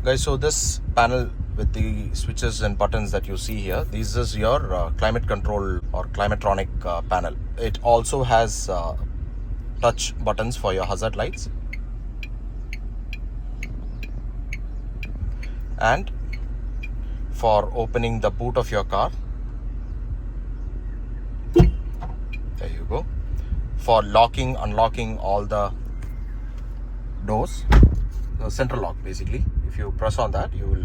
Guys, so this panel with the switches and buttons that you see here, this is your climate control or climatronic panel. It also has touch buttons for your hazard lights and for opening the boot of your car. There you go. For locking, unlocking all the doors. The central lock basically. If you press on that, you will.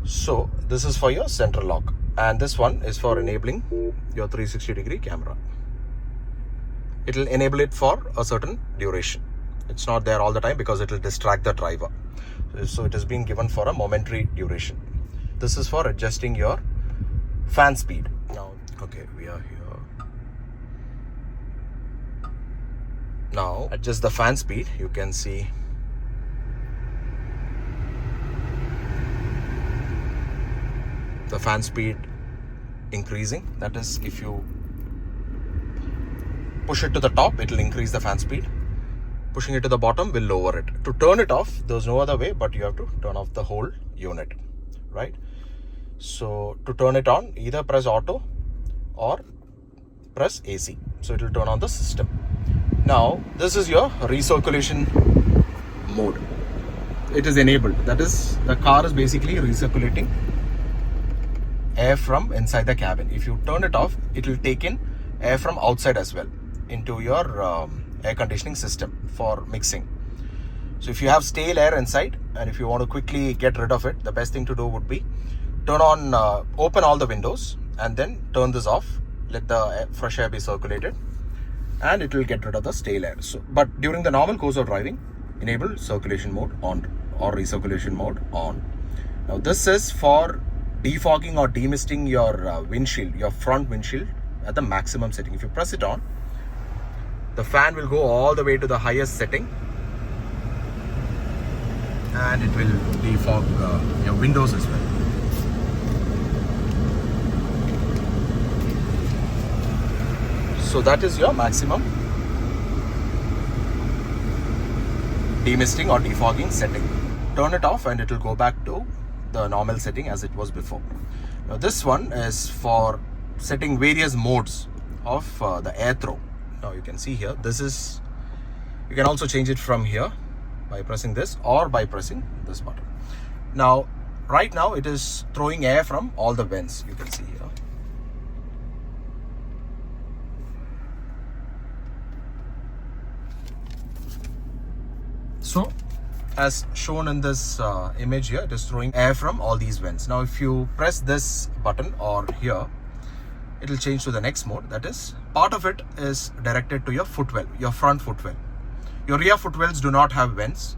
So this is for your central lock, and this one is for enabling your 360-degree camera. It will enable it for a certain duration. It's not there all the time because it will distract the driver. So it is being given for a momentary duration. This is for adjusting your fan speed. Now, okay, we are here. Now adjust the fan speed. You can see the fan speed increasing. That is, if you push it to the top, it will increase the fan speed. Pushing it to the bottom will lower it. To turn it off, there's no other way but you have to turn off the whole unit, right? So to turn it on, either press auto or press AC. So it will turn on the system. Now this is your recirculation mode. It is enabled. That is, the car is basically recirculating air from inside the cabin. If you turn it off, it will take in air from outside as well into your air conditioning system for mixing. So if you have stale air inside and if you want to quickly get rid of it, the best thing to do would be turn on, open all the windows and then turn this off. Let the fresh air be circulated and it will get rid of the stale air. So, but during the normal course of driving, enable circulation mode on or recirculation mode on. Now this is for defogging or demisting your windshield, your front windshield at the maximum setting. If you press it on, the fan will go all the way to the highest setting and it will defog your windows as well. So that is your maximum demisting or defogging setting. Turn it off and it will go back to the normal setting as it was before. Now this one is for setting various modes of the air throw. Now you can see here, this is, you can also change it from here by pressing this or by pressing this button. Now right now it is throwing air from all the vents, you can see here. So as shown in this image here, it is throwing air from all these vents. Now if you press this button or here, it will change to the next mode. That is, part of it is directed to your footwell, your front footwell. Your rear footwells do not have vents,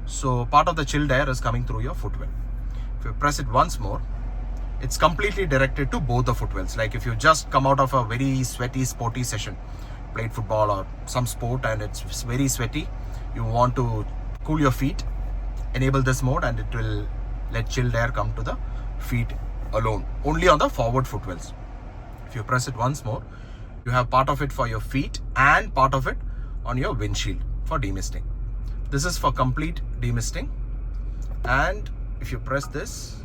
so part of the chilled air is coming through your footwell. If you press it once more, it's completely directed to both the footwells. Like if you just come out of a very sweaty, sporty session, played football or some sport and it's very sweaty, you want to cool your feet, enable this mode and it will let chilled air come to the feet alone, only on the forward footwells. If you press it once more, you have part of it for your feet and part of it on your windshield for demisting. This is for complete demisting. And if you press this,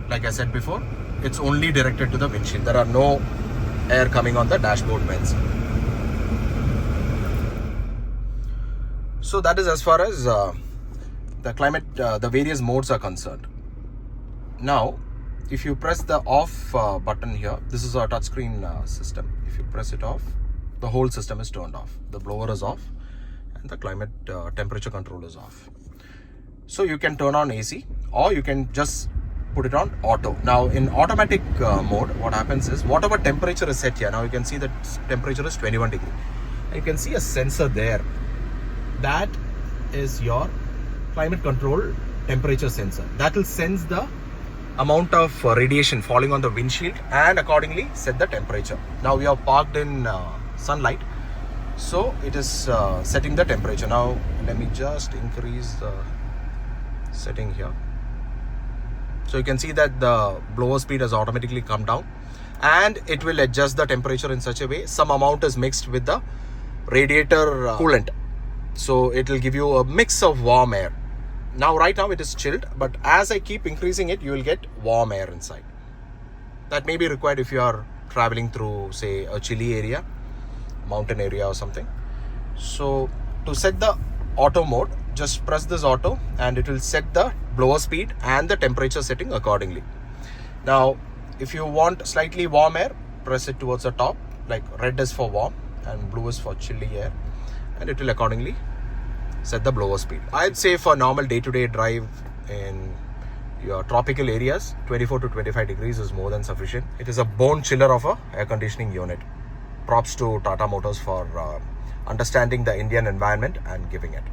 like I said before, it's only directed to the windshield. There are no air coming on the dashboard vents. So that is as far as the climate, the various modes are concerned. Now, if you press the off button here, this is a touchscreen system. If you press it off, the whole system is turned off. The blower is off and the climate temperature control is off. So you can turn on AC or you can just put it on auto. Now in automatic mode, what happens is whatever temperature is set here, now you can see that temperature is 21 degrees. And you can see a sensor there. That is your climate control temperature sensor. That will sense the amount of radiation falling on the windshield and accordingly set the temperature. Now we are parked in sunlight, so it is setting the temperature. Now let me just increase the setting here. So you can see that the blower speed has automatically come down and it will adjust the temperature in such a way some amount is mixed with the radiator coolant. So it will give you a mix of warm air. Now right now it is chilled, but as I keep increasing it, you will get warm air inside. That may be required if you are traveling through, say, a chilly area, mountain area or something. So to set the auto mode, just press this auto and it will set the blower speed and the temperature setting accordingly. Now if you want slightly warm air, press it towards the top, like red is for warm and blue is for chilly air, and it will accordingly set the blower speed. I'd say for normal day-to-day drive in your tropical areas, 24 to 25 degrees is more than sufficient. It is a bone chiller of a air conditioning unit. Props to Tata Motors for understanding the Indian environment and giving it.